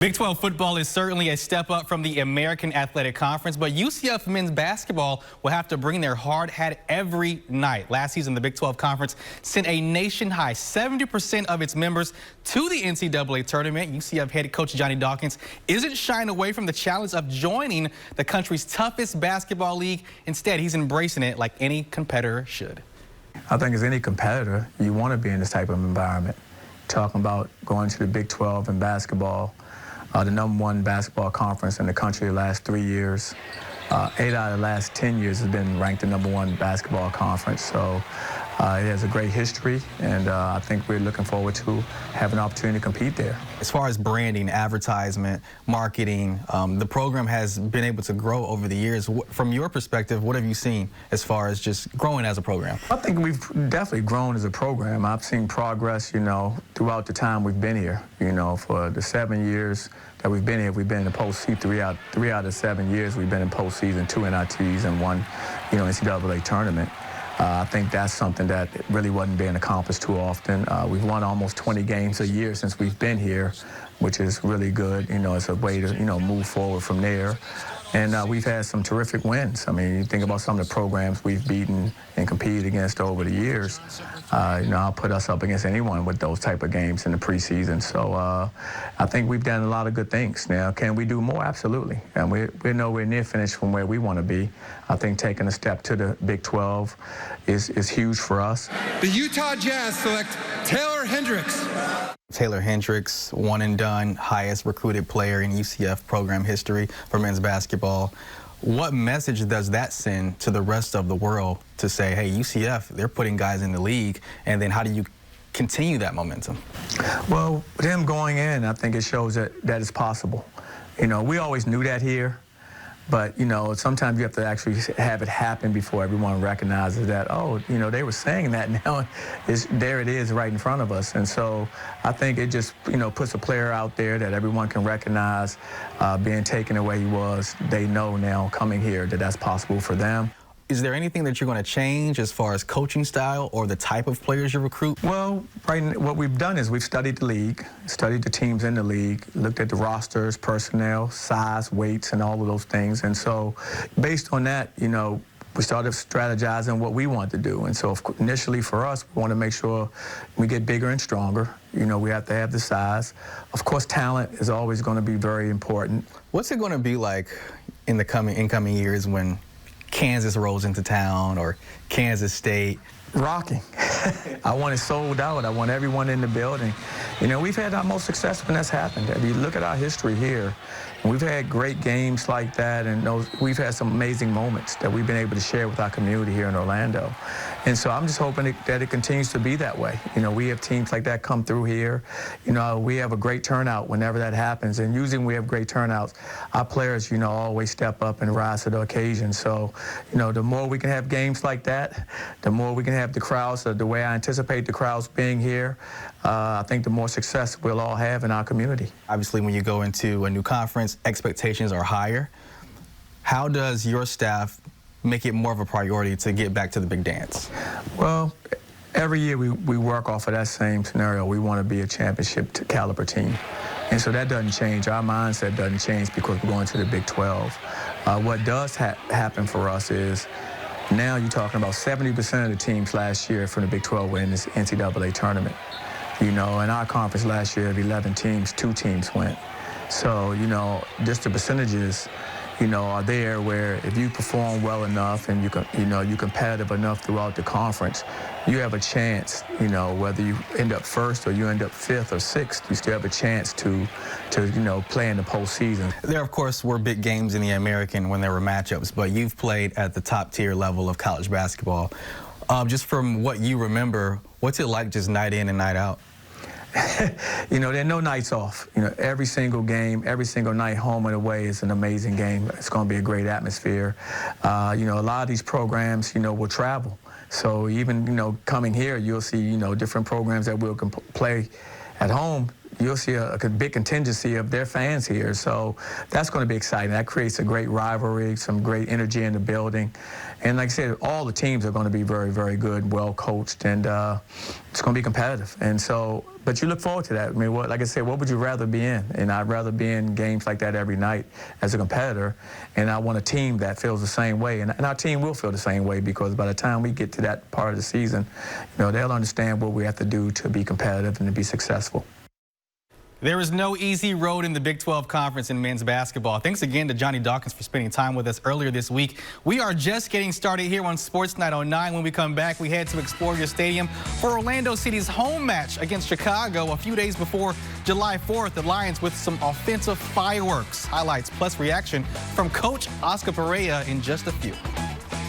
Big 12 football is certainly a step up from the American Athletic Conference, but UCF men's basketball will have to bring their hard hat every night. Last season, the Big 12 Conference sent a nation-high 70% of its members to the NCAA tournament. UCF head coach Johnny Dawkins isn't shying away from the challenge of joining the country's toughest basketball league. Instead, he's embracing it like any competitor should. I think as any competitor, you want to be in this type of environment. Talking about going to the Big 12 in basketball, the #1 basketball conference in the country the last 3 years. 8 out of the last 10 years has been ranked the #1 basketball conference. So it has a great history, and I think we're looking forward to having an opportunity to compete there. As far as branding, advertisement, marketing, the program has been able to grow over the years. From your perspective, what have you seen as far as just growing as a program? I think we've definitely grown as a program. I've seen progress, throughout the time we've been here. For the 7 years that we've been here, we've been in the postseason. Three out of 7 years we've been in postseason, 2 NITs and 1, NCAA tournament. I think that's something that really wasn't being accomplished too often. We've won almost 20 games a year since we've been here, which is really good. It's a way to, move forward from there. And we've had some terrific wins. I mean, you think about some of the programs we've beaten and competed against over the years. I'll put us up against anyone with those type of games in the preseason. So I think we've done a lot of good things. Now, can we do more? Absolutely. And we're nowhere near finished from where we want to be. I think taking a step to the Big 12 is huge for us. The Utah Jazz select Taylor Hendricks. Taylor Hendricks, one and done, highest recruited player in UCF program history for men's basketball. What message does that send to the rest of the world to say, hey, UCF, they're putting guys in the league, and then how do you continue that momentum? Well, with him going in, I think it shows that it's possible. We always knew that here. But, sometimes you have to actually have it happen before everyone recognizes that, oh, they were saying that now. There it is right in front of us. And so I think it just, puts a player out there that everyone can recognize being taken the way he was. They know now coming here that that's possible for them. Is there anything that you're going to change as far as coaching style or the type of players you recruit? Well, what we've done is we've studied the league, studied the teams in the league, looked at the rosters, personnel, size, weights, and all of those things. And so based on that, we started strategizing what we want to do. And so initially for us, we want to make sure we get bigger and stronger. We have to have the size. Of course, talent is always going to be very important. What's it going to be like in the incoming years when Kansas rolls into town or Kansas State? Rocking. I want it sold out. I want everyone in the building. We've had our most success when that's happened. If you look at our history here, we've had great games like that, and we've had some amazing moments that we've been able to share with our community here in Orlando. And so I'm just hoping that it continues to be that way. We have teams like that come through here. We have a great turnout whenever that happens, and usually when we have great turnouts, our players, always step up and rise to the occasion. So, the more we can have games like that, the more we can have the crowds, the way I anticipate the crowds being here, I think the more success we'll all have in our community. Obviously, when you go into a new conference, expectations are higher. How does your staff make it more of a priority to get back to the big dance? Well, every year we work off of that same scenario. We want to be a championship caliber team. And so that doesn't change. Our mindset doesn't change because we're going to the Big 12. What does happen for us is now you're talking about 70% of the teams last year from the Big 12 were in this NCAA tournament. In our conference last year, of 11 teams, 2 teams went. So, just the percentages, are there where if you perform well enough and you're competitive enough throughout the conference, you have a chance, whether you end up first or you end up 5th or 6th, you still have a chance to play in the postseason. There, of course, were big games in the American when there were matchups, but you've played at the top tier level of college basketball. Just from what you remember, what's it like just night in and night out? There are no nights off. Every single game, every single night, home and away, is an amazing game. It's going to be a great atmosphere. A lot of these programs, will travel. So even, coming here, you'll see, different programs that will play at home, you'll see a big contingency of their fans here. So that's going to be exciting. That creates a great rivalry, some great energy in the building. And like I said, all the teams are going to be very, very good, well coached, and it's going to be competitive. And so, but you look forward to that. I mean, like I said, what would you rather be in? And I'd rather be in games like that every night as a competitor. And I want a team that feels the same way. And our team will feel the same way, because by the time we get to that part of the season, you know, they'll understand what we have to do to be competitive and to be successful. There is no easy road in the Big 12 Conference in men's basketball. Thanks again to Johnny Dawkins for spending time with us earlier this week. We are just getting started here on Sports Night 09. When we come back, we head to Exploria Stadium for Orlando City's home match against Chicago a few days before July 4th. The Lions with some offensive fireworks. Highlights plus reaction from Coach Oscar Pereira in just a few.